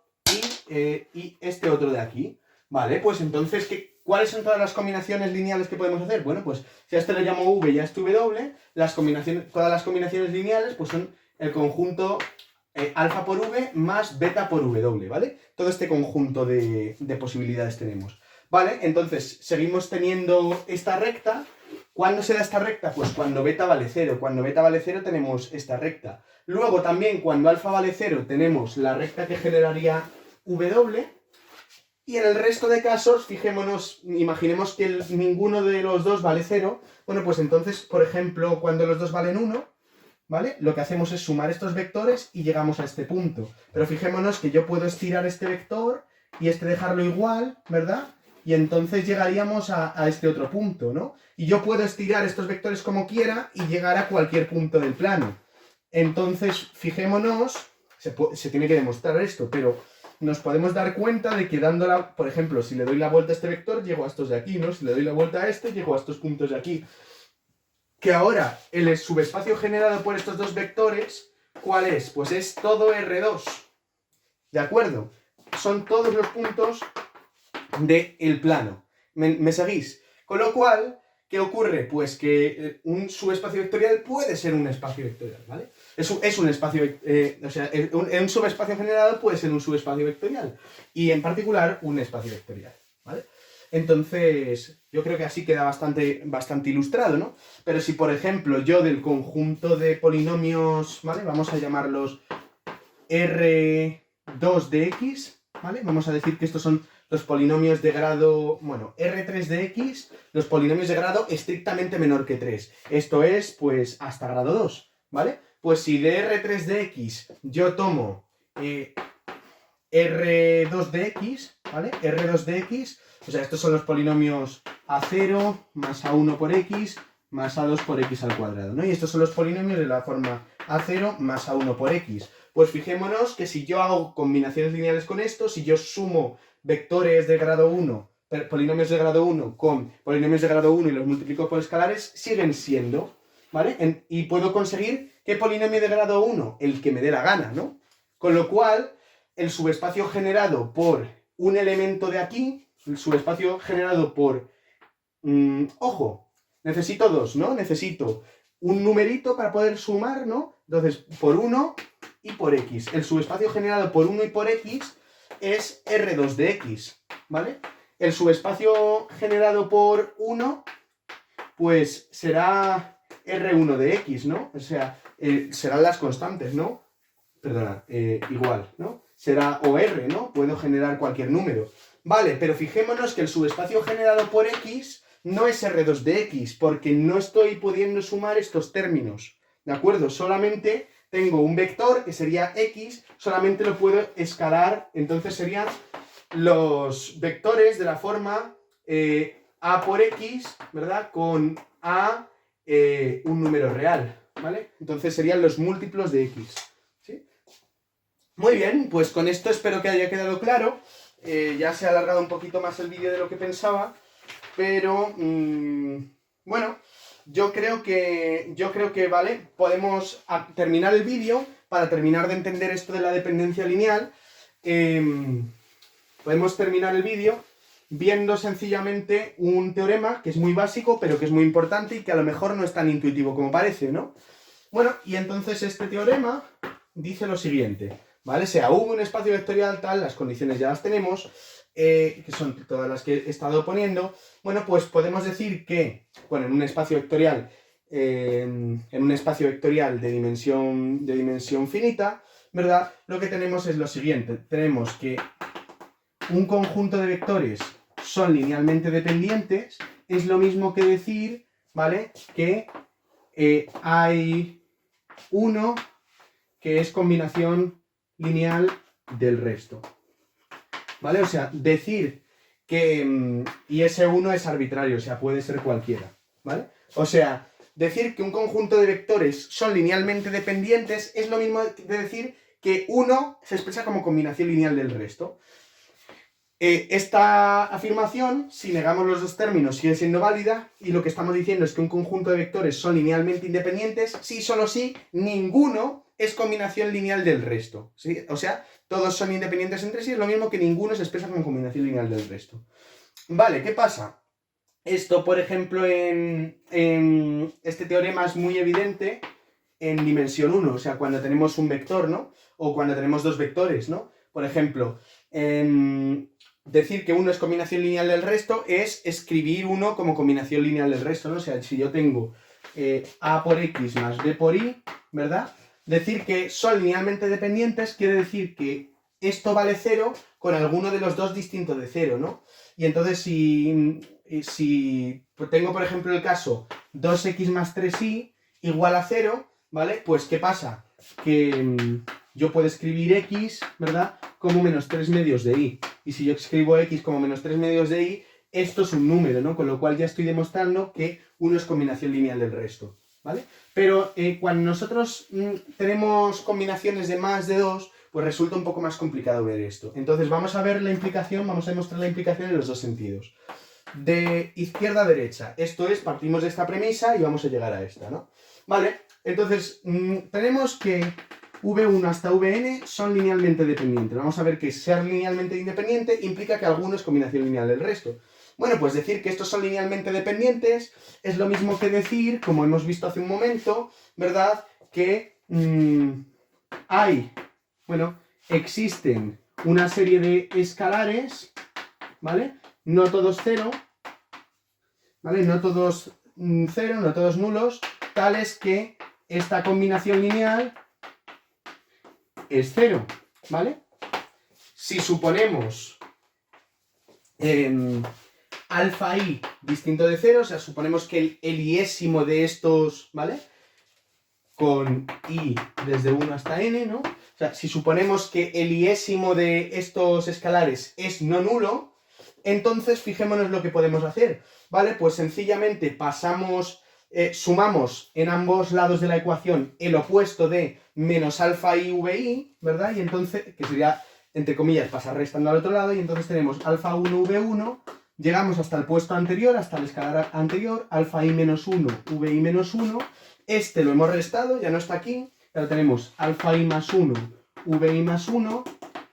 y este otro de aquí. Vale, pues entonces, ¿cuáles son todas las combinaciones lineales que podemos hacer? Bueno, pues si a este le llamo V y a este W, todas las combinaciones lineales pues son el conjunto alfa por V más beta por W, ¿vale? Todo este conjunto de posibilidades tenemos. Vale, entonces seguimos teniendo esta recta. ¿Cuándo se da esta recta? Pues cuando beta vale 0. Cuando beta vale 0 tenemos esta recta. Luego también cuando alfa vale 0 tenemos la recta que generaría W. Y en el resto de casos, fijémonos, imaginemos que ninguno de los dos vale 0. Bueno, pues entonces, por ejemplo, cuando los dos valen 1, ¿vale? Lo que hacemos es sumar estos vectores y llegamos a este punto. Pero fijémonos que yo puedo estirar este vector y este dejarlo igual, ¿verdad? Y entonces llegaríamos a este otro punto, ¿no? Y yo puedo estirar estos vectores como quiera y llegar a cualquier punto del plano. Entonces, fijémonos, se tiene que demostrar esto, pero nos podemos dar cuenta de que por ejemplo, si le doy la vuelta a este vector, llego a estos de aquí, ¿no? Si le doy la vuelta a este, llego a estos puntos de aquí. Que ahora, el subespacio generado por estos dos vectores, ¿cuál es? Pues es todo R2. ¿De acuerdo? Son todos los puntos del plano. ¿Me seguís? Con lo cual, ¿Qué ocurre? Pues que un subespacio vectorial puede ser un espacio vectorial, ¿vale? Es un espacio, o sea, un subespacio generado puede ser un subespacio vectorial, y en particular un espacio vectorial, ¿vale? Entonces, yo creo que así queda bastante ilustrado, ¿no? Pero si, por ejemplo, yo del conjunto de polinomios, ¿vale? Vamos a llamarlos R2 de x, ¿vale? Vamos a decir que estos son los polinomios de grado, bueno, R3 de x, los polinomios de grado estrictamente menor que 3. Esto es, pues, hasta grado 2, ¿vale? Pues si de R3 de x yo tomo R2 de x, ¿vale? R2 de x, o sea, estos son los polinomios A0 más A1 por x más A2 por x al cuadrado, ¿no? Y estos son los polinomios de la forma A0 más A1 por x. Pues fijémonos que si yo hago combinaciones lineales con esto, si yo sumo vectores de grado 1, polinomios de grado 1 con polinomios de grado 1 y los multiplico por escalares, siguen siendo, ¿vale? Y puedo conseguir ¿qué polinomio de grado 1? El que me dé la gana, ¿no? Con lo cual, el subespacio generado por un elemento de aquí, el subespacio generado por... ojo, necesito dos, ¿no? Necesito un numerito para poder sumar, ¿no? Entonces, por 1 y por x. El subespacio generado por 1 y por x es R2 de x, ¿vale? El subespacio generado por 1, pues será R1 de x, ¿no? O sea, serán las constantes, ¿no? Perdona, igual, ¿no? Será OR, ¿no? Puedo generar cualquier número. Vale, pero fijémonos que el subespacio generado por x no es R2 de x, porque no estoy pudiendo sumar estos términos, ¿de acuerdo? Solamente tengo un vector que sería x, solamente lo puedo escalar, entonces serían los vectores de la forma a por x, ¿verdad? Con a un número real, ¿vale? Entonces serían los múltiplos de x, ¿sí? Muy bien, pues con esto espero que haya quedado claro. Ya se ha alargado un poquito más el vídeo de lo que pensaba, pero bueno, yo creo que vale, podemos terminar el vídeo. Para terminar de entender esto de la dependencia lineal, podemos terminar el vídeo viendo sencillamente un teorema que es muy básico, pero que es muy importante y que a lo mejor no es tan intuitivo como parece, ¿no? Bueno, y entonces este teorema dice lo siguiente, ¿vale? O sea, hubo un espacio vectorial tal, las condiciones ya las tenemos, que son todas las que he estado poniendo. Bueno, pues podemos decir que, bueno, en un espacio vectorial de dimensión finita, ¿verdad? Lo que tenemos es lo siguiente, tenemos que un conjunto de vectores son linealmente dependientes, es lo mismo que decir, ¿vale? Que hay uno que es combinación lineal del resto, ¿vale? O sea, decir que... y ese uno es arbitrario, o sea, puede ser cualquiera, ¿vale? O sea, decir que un conjunto de vectores son linealmente dependientes es lo mismo de decir que uno se expresa como combinación lineal del resto. Esta afirmación, si negamos los dos términos, sigue siendo válida, y lo que estamos diciendo es que un conjunto de vectores son linealmente independientes si, solo si, ninguno es combinación lineal del resto, ¿sí? O sea, todos son independientes entre sí, es lo mismo que ninguno se expresa como combinación lineal del resto. Vale, ¿qué pasa? Esto, por ejemplo, en este teorema es muy evidente en dimensión 1, o sea, cuando tenemos un vector, ¿no? O cuando tenemos dos vectores, ¿no? Por ejemplo, decir que uno es combinación lineal del resto es escribir uno como combinación lineal del resto, ¿no? O sea, si yo tengo a por x más b por y, ¿verdad? Decir que son linealmente dependientes quiere decir que esto vale 0 con alguno de los dos distinto de 0, ¿no? Y entonces si tengo, por ejemplo, el caso 2x más 3y igual a 0, ¿vale? Pues, ¿qué pasa? Que yo puedo escribir x, ¿verdad?, como menos 3 medios de y. Y si yo escribo x como menos 3 medios de y, esto es un número, ¿no? Con lo cual ya estoy demostrando que uno es combinación lineal del resto, ¿vale? Pero cuando nosotros tenemos combinaciones de más de 2, pues resulta un poco más complicado ver esto. Entonces vamos a ver la implicación, vamos a demostrar la implicación en los dos sentidos. De izquierda a derecha, esto es, partimos de esta premisa y vamos a llegar a esta, ¿no? Vale, entonces tenemos que V1 hasta Vn son linealmente dependientes. Vamos a ver que ser linealmente independiente implica que alguno es combinación lineal del resto. Bueno, pues decir que estos son linealmente dependientes es lo mismo que decir, como hemos visto hace un momento, ¿verdad? Que existen una serie de escalares, ¿vale? No todos cero, ¿vale? No todos cero, no todos nulos, tales que esta combinación lineal es cero, ¿vale? Si suponemos alfa i distinto de cero, o sea, suponemos que el iésimo de estos, ¿vale? Con i desde 1 hasta n, ¿no? O sea, si suponemos que el iésimo de estos escalares es no nulo, entonces fijémonos lo que podemos hacer, ¿vale? Pues sencillamente sumamos en ambos lados de la ecuación el opuesto de menos alfa i vi, ¿verdad? Y entonces, que sería, entre comillas, pasar restando al otro lado, y entonces tenemos alfa 1 v1, llegamos hasta el puesto anterior, hasta el escalar anterior, alfa i menos 1, vi menos 1, este lo hemos restado, ya no está aquí, ahora tenemos alfa i más 1, vi más 1,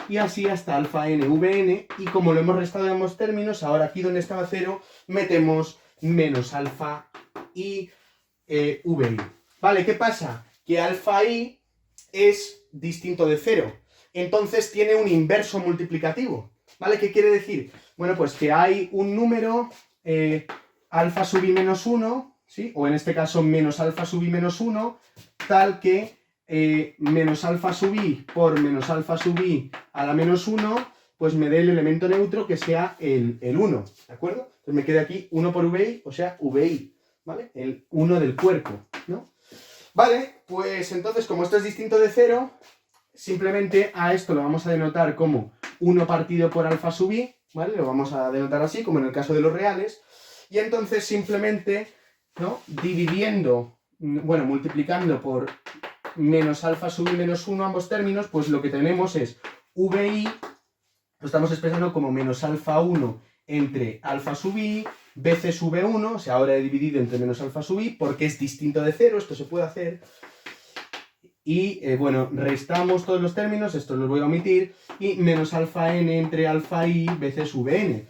y así hasta alfa n, vn, y como lo hemos restado en ambos términos, ahora aquí donde estaba 0, metemos menos alfa i vi. Vale, ¿qué pasa? Que alfa i es distinto de 0, entonces tiene un inverso multiplicativo, ¿vale? ¿Qué quiere decir? Bueno, pues que hay un número alfa sub i menos 1, ¿sí? O en este caso menos alfa sub i menos 1, tal que menos alfa sub i por menos alfa sub i a la menos 1, pues me dé el elemento neutro que sea el 1, ¿de acuerdo? Entonces me queda aquí 1 por vi, o sea, vi, ¿vale? El 1 del cuerpo, ¿no? Vale, pues entonces como esto es distinto de 0, simplemente a esto lo vamos a denotar como 1 partido por alfa sub i, ¿vale? Lo vamos a denotar así, como en el caso de los reales, y entonces simplemente, ¿no? Multiplicando por menos alfa sub i menos 1 ambos términos, pues lo que tenemos es vi, lo estamos expresando como menos alfa 1 entre alfa sub i, bc sub 1, o sea, ahora he dividido entre menos alfa sub i, porque es distinto de 0, esto se puede hacer, y restamos todos los términos, estos los voy a omitir, y menos alfa n entre alfa i, bc sub n.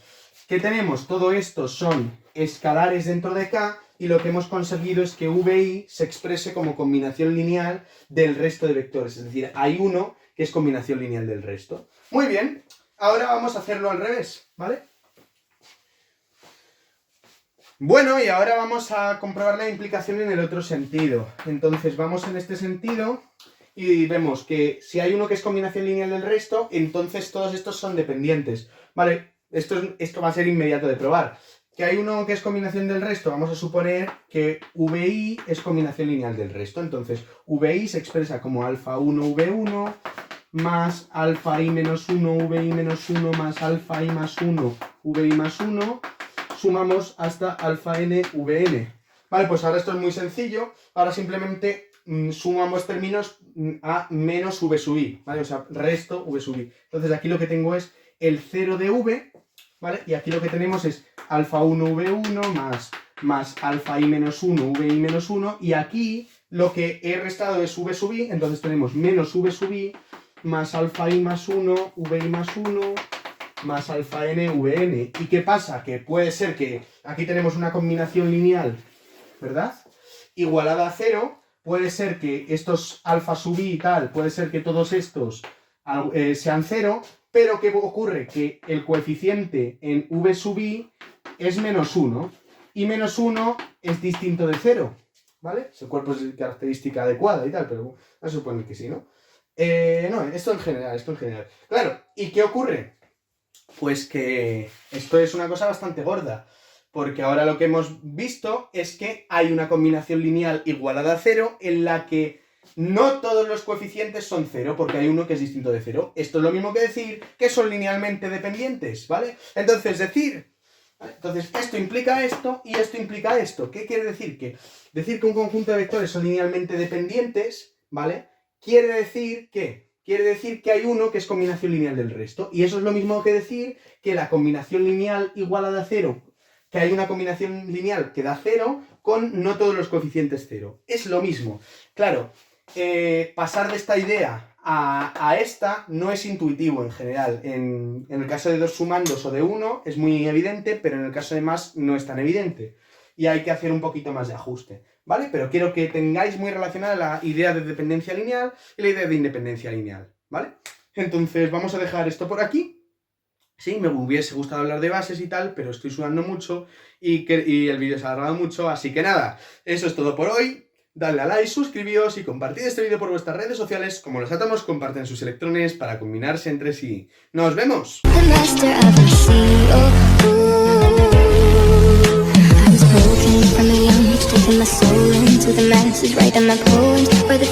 ¿Qué tenemos? Todo esto son escalares dentro de K, y lo que hemos conseguido es que vi se exprese como combinación lineal del resto de vectores, es decir, hay uno que es combinación lineal del resto. Muy bien, ahora vamos a hacerlo al revés, ¿vale? Bueno, y ahora vamos a comprobar la implicación en el otro sentido. Entonces vamos en este sentido y vemos que si hay uno que es combinación lineal del resto, entonces todos estos son dependientes. Vale, esto va a ser inmediato de probar. Que hay uno que es combinación del resto, vamos a suponer que vi es combinación lineal del resto. Entonces vi se expresa como alfa 1 v1 más alfa i menos 1 vi menos 1 más alfa i más 1 vi más 1, sumamos hasta alfa n vn. Vale, pues ahora esto es muy sencillo, ahora simplemente sumamos términos a menos v sub i, ¿vale? O sea, resto v sub i. Entonces aquí lo que tengo es el 0 de v, ¿vale? Y aquí lo que tenemos es alfa 1 v1 más alfa i menos 1 vi menos 1, y aquí lo que he restado es v sub i, entonces tenemos menos v sub i más alfa i más 1 vi más 1 más alfa n vn. ¿Y qué pasa? Que puede ser que aquí tenemos una combinación lineal, ¿verdad? Igualada a 0, puede ser que estos alfa sub i y tal, puede ser que todos estos sean 0, pero ¿qué ocurre? Que el coeficiente en v sub i es menos 1, y menos 1 es distinto de 0, ¿vale? El cuerpo es característica adecuada y tal, pero no se supone que sí, ¿no? No, esto en general. Claro, ¿y qué ocurre? Pues que esto es una cosa bastante gorda, porque ahora lo que hemos visto es que hay una combinación lineal igualada a 0 en la que no todos los coeficientes son 0, porque hay uno que es distinto de 0. Esto es lo mismo que decir que son linealmente dependientes, ¿vale? Entonces esto implica esto y esto implica esto. ¿Qué quiere decir? Decir que un conjunto de vectores son linealmente dependientes, ¿vale? Quiere decir que hay uno que es combinación lineal del resto. Y eso es lo mismo que decir que la combinación lineal igualada a 0, que hay una combinación lineal que da 0 con no todos los coeficientes 0. Es lo mismo. Claro, pasar de esta idea a esta no es intuitivo en general. En el caso de dos sumandos o de uno es muy evidente, pero en el caso de más no es tan evidente. Y hay que hacer un poquito más de ajuste, ¿vale? Pero quiero que tengáis muy relacionada la idea de dependencia lineal y la idea de independencia lineal, ¿vale? Entonces vamos a dejar esto por aquí. Sí, me hubiese gustado hablar de bases y tal, pero estoy sudando mucho y el vídeo se ha alargado mucho, así que nada, eso es todo por hoy. Dadle a like, suscribíos y compartid este vídeo por vuestras redes sociales. Como los átomos comparten sus electrones para combinarse entre sí. ¡Nos vemos! From the young, taking my soul into the masses, writing my poems for the